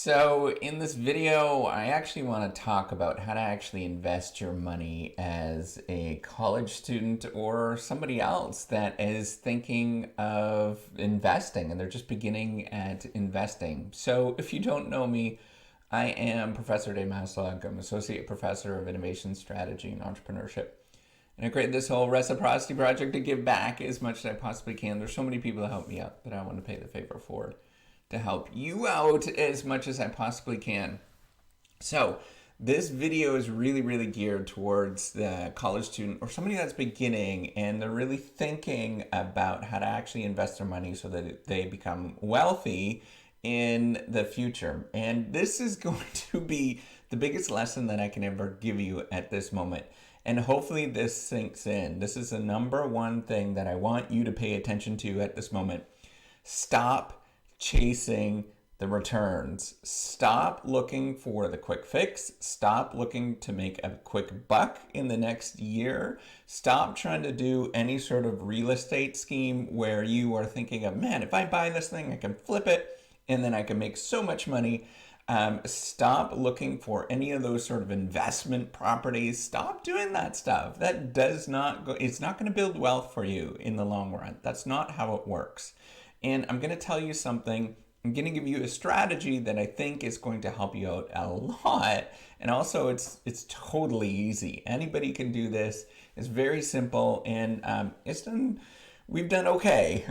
So in this video, I actually want to talk about how to actually invest your money as a college student or somebody else that is thinking of investing and they're just beginning at investing. So if you don't know me, I am Professor Maslach. I'm Associate Professor of Innovation Strategy and Entrepreneurship. And I created this whole reciprocity project to give back as much as I possibly can. There's so many people that help me out that I want to pay the favor forward to help you out as much as I possibly can. So this video is really geared towards the college student or somebody that's beginning and they're really thinking about how to actually invest their money so that they become wealthy in the future. And this is going to be the biggest lesson that I can ever give you at this moment. And hopefully this sinks in. This is the number one thing that I want you to pay attention to at this moment. Stop chasing the returns. Stop looking for the quick fix. Stop looking to make a quick buck in the next year. Stop trying to do any sort of real estate scheme where you are thinking of, man, if I buy this thing, I can flip it and then I can make so much money. Stop looking for any of those sort of investment properties. Stop doing that stuff. That does not go, it's not going to build wealth for you in the long run. That's not how it works. And I'm going to tell you something. I'm going to give you a strategy that I think is going to help you out a lot. And also it's totally easy. Anybody can do this. It's very simple, and we've done okay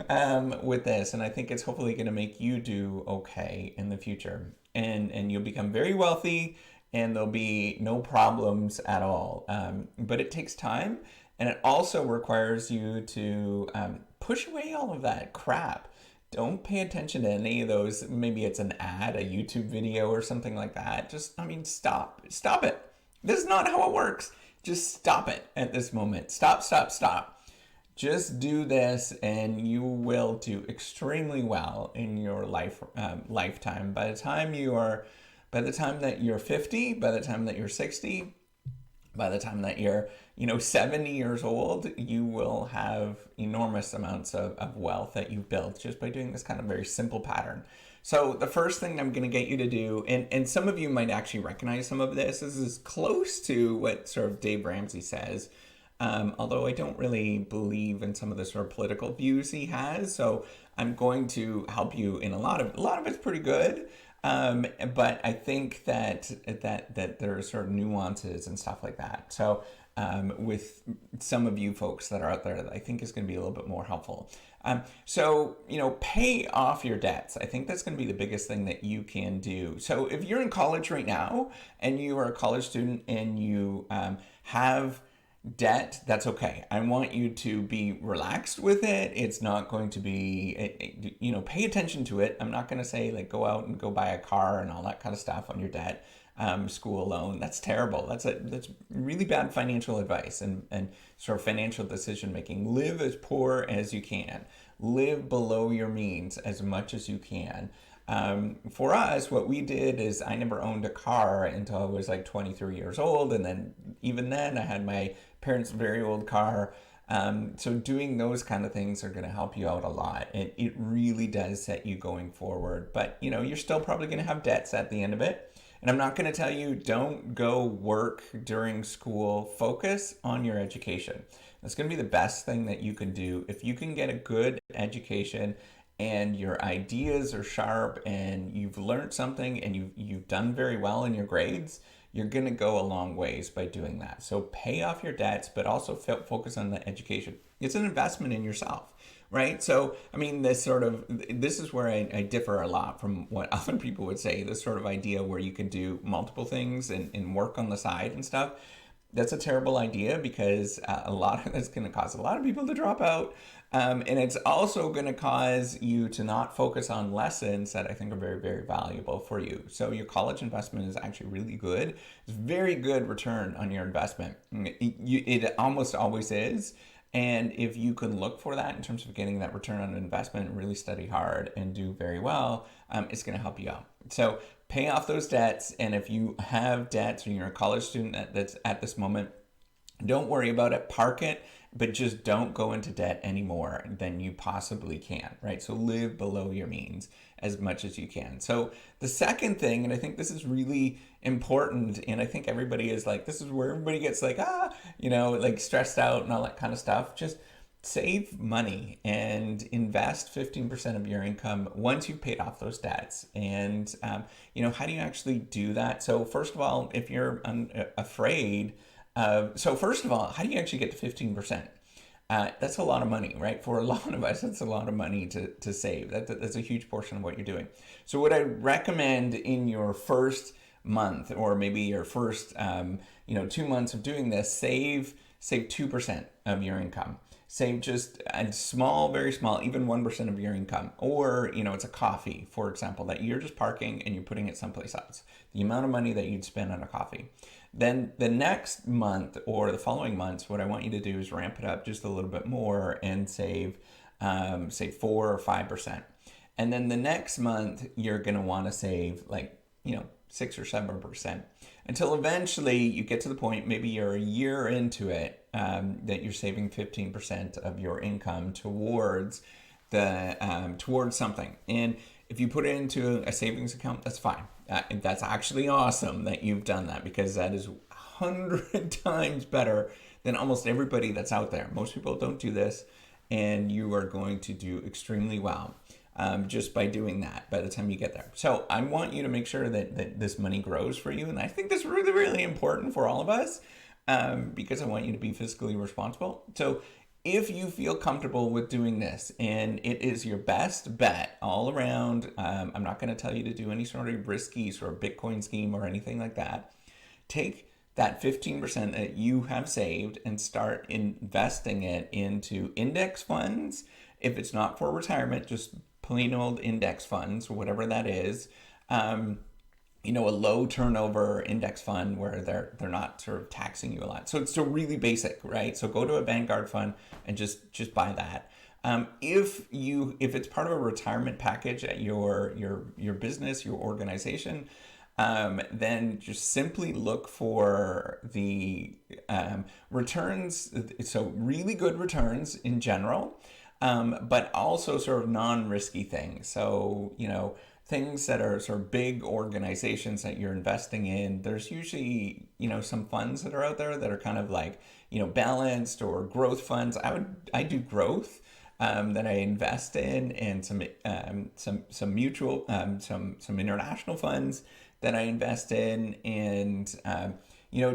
with this, and I think it's hopefully going to make you do okay in the future. And you'll become very wealthy, and there'll be no problems at all. But it takes time, and it also requires you to push away all of that crap. Don't pay attention to any of those. Maybe it's an ad, a YouTube video or something like that. Stop it. This is not how it works. Just stop it at this moment. Stop. Just do this and you will do extremely well in your lifetime. By the time that you're 50, by the time that you're 60, by the time that you're 70 years old, you will have enormous amounts of wealth that you've built just by doing this kind of very simple pattern. So the first thing I'm going to get you to do, and some of you might actually recognize some of this is close to what sort of Dave Ramsey says, although I don't really believe in some of the sort of political views he has. So I'm going to help you in a lot of it's pretty good. But I think that there are sort of nuances and stuff like that. So with some of you folks that are out there that I think is going to be a little bit more helpful. So pay off your debts. I think that's going to be the biggest thing that you can do. So if you're in college right now and you are a college student and you have debt, that's okay. I want you to be relaxed with it. It's not going to be, pay attention to it. I'm not going to say like go out and go buy a car and all that kind of stuff on your debt. School loan, that's terrible. That's really bad financial advice and sort of financial decision making. Live as poor as you can. Live below your means as much as you can. For us, what we did is I never owned a car until I was like 23 years old. And then even then I had my parents' very old car. So doing those kind of things are going to help you out a lot. It really does set you going forward. But, you're still probably going to have debts at the end of it. And I'm not going to tell you don't go work during school. Focus on your education. That's going to be the best thing that you can do. If you can get a good education and your ideas are sharp and you've learned something and you've done very well in your grades, you're going to go a long ways by doing that. So pay off your debts, but also focus on the education. It's an investment in yourself, right? So, this is where I differ a lot from what other people would say, this sort of idea where you can do multiple things and work on the side and stuff. That's a terrible idea because it's going to cause a lot of people to drop out. And it's also going to cause you to not focus on lessons that I think are very, very valuable for you. So your college investment is actually really good. It's very good return on your investment. It almost always is. And if you can look for that in terms of getting that return on investment, really study hard and do very well, it's going to help you out. So pay off those debts. And if you have debts or you're a college student that's at this moment, don't worry about it. Park it but just don't go into debt any more than you possibly can, right? So live below your means as much as you can. So the second thing, and I think this is really important, and I think everybody is like, this is where everybody gets like, like stressed out and all that kind of stuff. Just save money and invest 15% of your income once you've paid off those debts. And, how do you actually do that? So first of all, if you're afraid, so first of all, how do you actually get to 15%? That's a lot of money, right? For a lot of us, it's a lot of money to save. That's a huge portion of what you're doing. So what I recommend in your first month, or maybe your first 2 months of doing this, save 2% of your income. Save just a small, very small, even 1% of your income. Or, it's a coffee, for example, that you're just parking and you're putting it someplace else. The amount of money that you'd spend on a coffee. Then the next month or the following months, what I want you to do is ramp it up just a little bit more and save, say 4 or 5%. And then the next month, you're going to want to save 6 or 7%, until eventually you get to the point, maybe you're a year into it, that you're saving 15% of your income towards something. And if you put it into a savings account, that's fine. And that's actually awesome that you've done that, because that is 100 times better than almost everybody that's out there. Most people don't do this, and you are going to do extremely well. Just by doing that by the time you get there. So I want you to make sure that this money grows for you. And I think that's really, really important for all of us, because I want you to be fiscally responsible. So if you feel comfortable with doing this and it is your best bet all around, I'm not going to tell you to do any sort of risky sort of Bitcoin scheme or anything like that. Take that 15% that you have saved and start investing it into index funds. If it's not for retirement, just plain old index funds, whatever that is. A low turnover index fund where they're not sort of taxing you a lot. So it's so really basic, right? So go to a Vanguard fund and just buy that. If it's part of a retirement package at your business, your organization, then just simply look for the returns. So really good returns in general. But also sort of non-risky things. So, things that are sort of big organizations that you're investing in, there's usually, some funds that are out there that are kind of like, balanced, or growth funds. I do growth, that I invest in, and some mutual, some international funds that I invest in, and,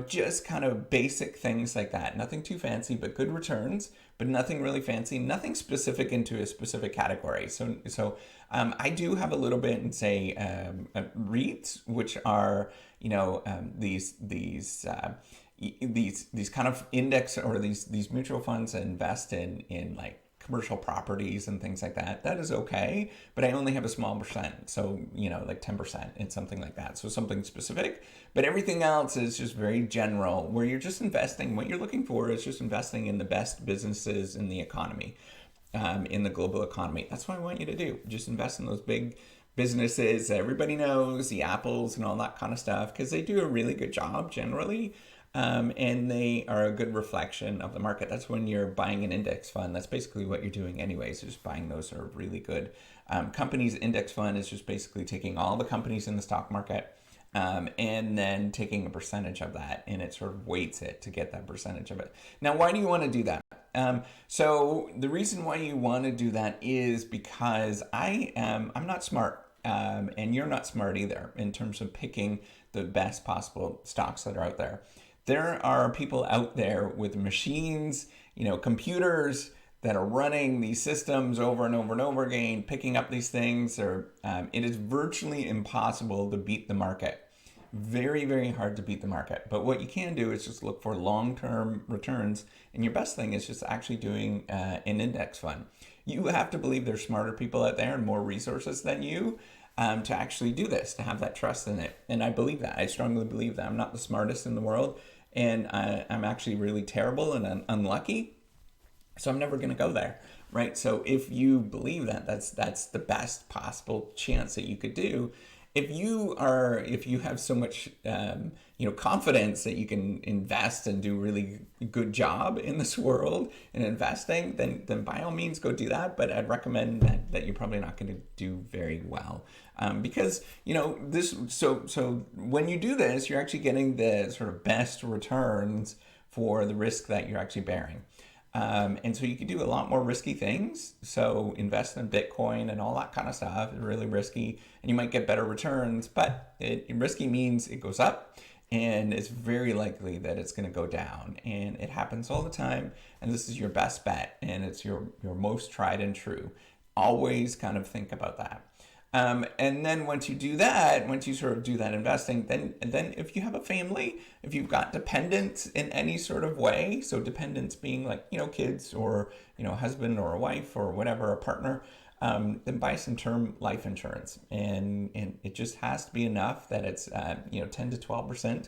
just kind of basic things like that. Nothing too fancy, but good returns, but nothing really fancy, nothing specific into a specific category. So I do have a little bit in, say, REITs, which are, these kind of index, or these mutual funds that invest in like commercial properties and things like that. That is okay, but I only have a small percent. So, like 10% and something like that. So something specific, but everything else is just very general, where you're just investing. What you're looking for is just investing in the best businesses in the economy, in the global economy. That's what I want you to do. Just invest in those big businesses that everybody knows, the Apples and all that kind of stuff, because they do a really good job generally. And they are a good reflection of the market. That's when you're buying an index fund. That's basically what you're doing anyways, just buying those sort of really good companies. Index fund is just basically taking all the companies in the stock market, and then taking a percentage of that, and it sort of weights it to get that percentage of it. Now, why do you want to do that? So the reason why you want to do that is because I'm not smart, and you're not smart either, in terms of picking the best possible stocks that are out there. There are people out there with machines, computers that are running these systems over and over and over again, picking up these things. Or it is virtually impossible to beat the market. Very, very hard to beat the market. But what you can do is just look for long-term returns. And your best thing is just actually doing an index fund. You have to believe there's smarter people out there and more resources than you, to actually do this, to have that trust in it. And I believe that. I strongly believe that. I'm not the smartest in the world, and I'm actually really terrible and unlucky. So I'm never going to go there, right? So if you believe that, that's the best possible chance that you could do. if you have so much confidence that you can invest and do really good job in this world in investing, then by all means go do that. But I'd recommend that you're probably not going to do very well, because this. So when you do this, you're actually getting the sort of best returns for the risk that you're actually bearing. And so you can do a lot more risky things. So invest in Bitcoin and all that kind of stuff. It's really risky, and you might get better returns, but risky means it goes up, and it's very likely that it's going to go down. And it happens all the time. And this is your best bet, and it's your most tried and true. Always kind of think about that. And then once you do that, once you sort of do that investing, then if you have a family, if you've got dependents in any sort of way, so dependents being like, kids or, a husband or a wife or whatever, a partner, then buy some term life insurance. And it just has to be enough that it's, 10 to 12%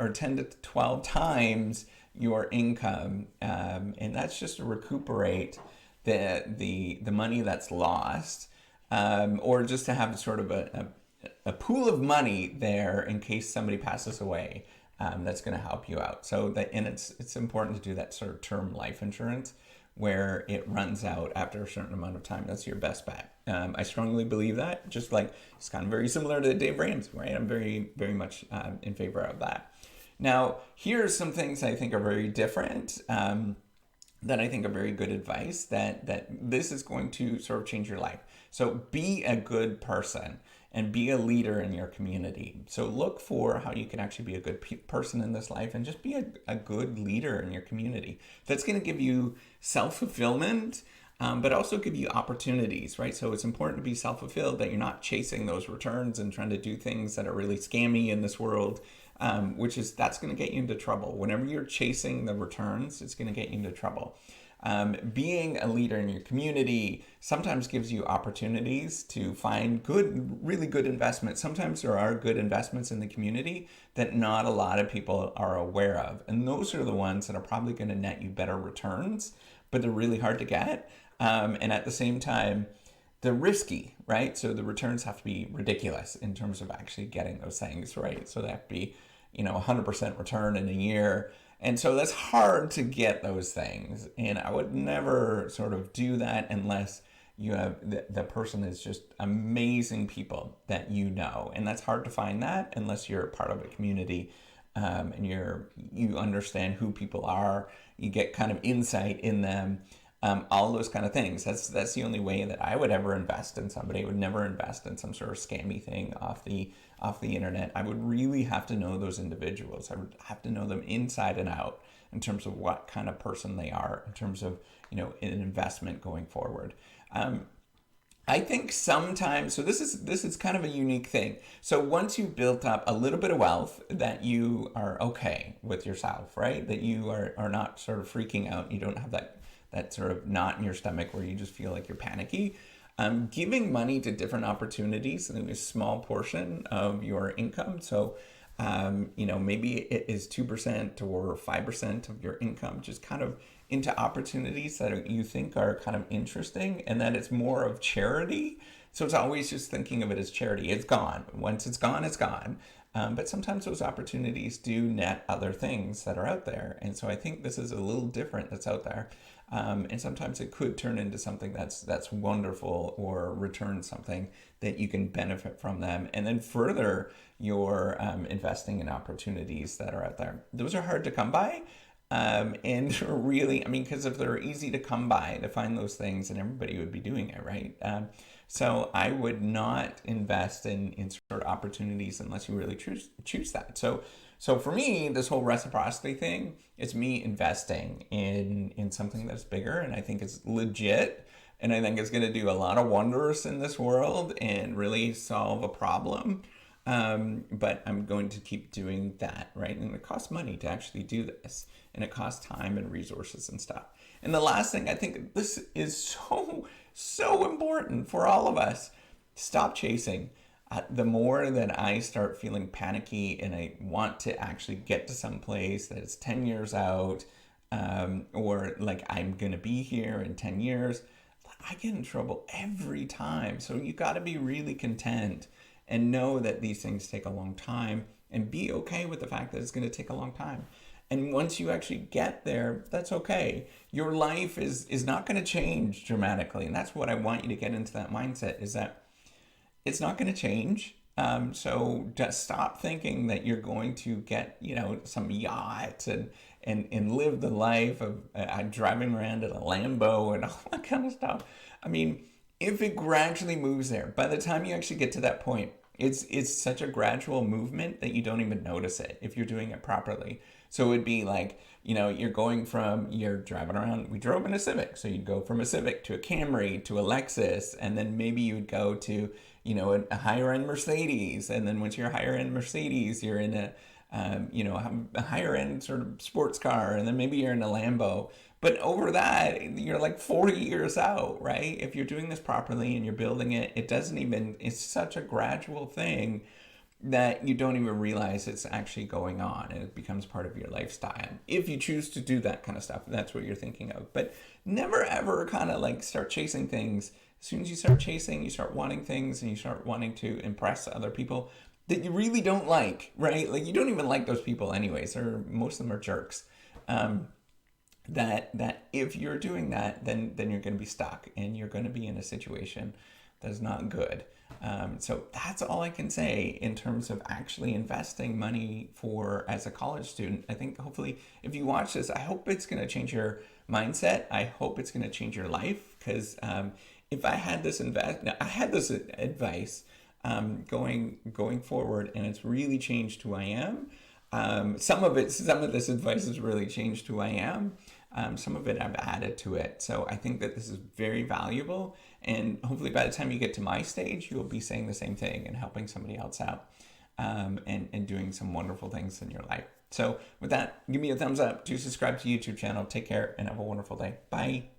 or 10 to 12 times your income. And that's just to recuperate the money that's lost. Or just to have sort of a pool of money there in case somebody passes away, that's going to help you out. And it's important to do that sort of term life insurance where it runs out after a certain amount of time. That's your best bet. I strongly believe that. Just like it's kind of very similar to Dave Ramsey, right? I'm very, very much in favor of that. Now, here's some things I think are very different. That I think are very good advice that this is going to sort of change your life. So be a good person and be a leader in your community. So look for how you can actually be a good person in this life and just be a good leader in your community. That's going to give you self-fulfillment, but also give you opportunities, right? So it's important to be self-fulfilled, that you're not chasing those returns and trying to do things that are really scammy in this world. That's going to get you into trouble. Whenever you're chasing the returns, it's going to get you into trouble. Being a leader in your community sometimes gives you opportunities to find really good investments. Sometimes there are good investments in the community that not a lot of people are aware of. And those are the ones that are probably going to net you better returns, but they're really hard to get. And at the same time, they're risky, right? So the returns have to be ridiculous in terms of actually getting those things, right? So they have to be, 100% return in a year. And so that's hard to get those things. And I would never sort of do that unless you have the person is just amazing people that and that's hard to find that unless you're part of a community, and you understand who people are, you get kind of insight in them. All those kind of things. That's the only way that I would ever invest in somebody. I would never invest in some sort of scammy thing off the internet. I would really have to know those individuals. I would have to know them inside and out in terms of what kind of person they are, in terms of an investment going forward. I think sometimes, so this is kind of a unique thing. So once you've built up a little bit of wealth, that you are okay with yourself, right? That you are not sort of freaking out. You don't have that sort of knot in your stomach where you just feel like you're panicky. Giving money to different opportunities in a small portion of your income. So, maybe it is 2% or 5% of your income, just kind of into opportunities that you think are kind of interesting, and that it's more of charity. So it's always just thinking of it as charity. It's gone. Once it's gone, it's gone. But sometimes those opportunities do net other things that are out there. And so I think this is a little different that's out there. And sometimes it could turn into something that's wonderful or return something that you can benefit from them. And then further your investing in opportunities that are out there. Those are hard to come by. And really, because if they're easy to come by, to find those things, and everybody would be doing it, right? So I would not invest in sort of opportunities unless you really choose that. So for me, this whole reciprocity thing, it's me investing in something that's bigger, and I think it's legit, and I think it's going to do a lot of wonders in this world and really solve a problem. But I'm going to keep doing that, right? And it costs money to actually do this, and it costs time and resources and stuff. And the last thing, I think this is so important for all of us. Stop chasing. The more that I start feeling panicky and I want to actually get to some place that is 10 years out, or like I'm going to be here in 10 years, I get in trouble every time. So you got to be really content and know that these things take a long time, and be okay with the fact that it's going to take a long time. And once you actually get there, that's okay. Your life is not going to change dramatically. And that's what I want you to get into that mindset, is that it's not going to change. So just stop thinking that you're going to get, some yacht and live the life of driving around in a Lambo and all that kind of stuff. I mean, if it gradually moves there, by the time you actually get to that point, it's such a gradual movement that you don't even notice it if you're doing it properly. So it'd be like, you're driving around. We drove in a Civic. So you'd go from a Civic to a Camry to a Lexus. And then maybe you'd go to, a higher end Mercedes. And then once you're a higher end Mercedes, you're in a higher end sort of sports car. And then maybe you're in a Lambo. But over that, you're like 40 years out, right? If you're doing this properly and you're building it, it's such a gradual thing that you don't even realize it's actually going on, and it becomes part of your lifestyle. If you choose to do that kind of stuff, that's what you're thinking of. But never ever kind of like start chasing things. As soon as you start chasing, you start wanting things and you start wanting to impress other people that you really don't like, right? Like you don't even like those people anyways, or most of them are jerks. That if you're doing that, then you're going to be stuck and you're going to be in a situation that's not good. So that's all I can say in terms of actually investing money as a college student. I think hopefully if you watch this, I hope it's going to change your mindset. I hope it's going to change your life, because if I had this advice going forward, and it's really changed who I am. Some of this advice has really changed who I am. Some of it I've added to it. So I think that this is very valuable. And hopefully by the time you get to my stage, you'll be saying the same thing and helping somebody else out, and doing some wonderful things in your life. So with that, give me a thumbs up, do subscribe to the YouTube channel. Take care and have a wonderful day. Bye.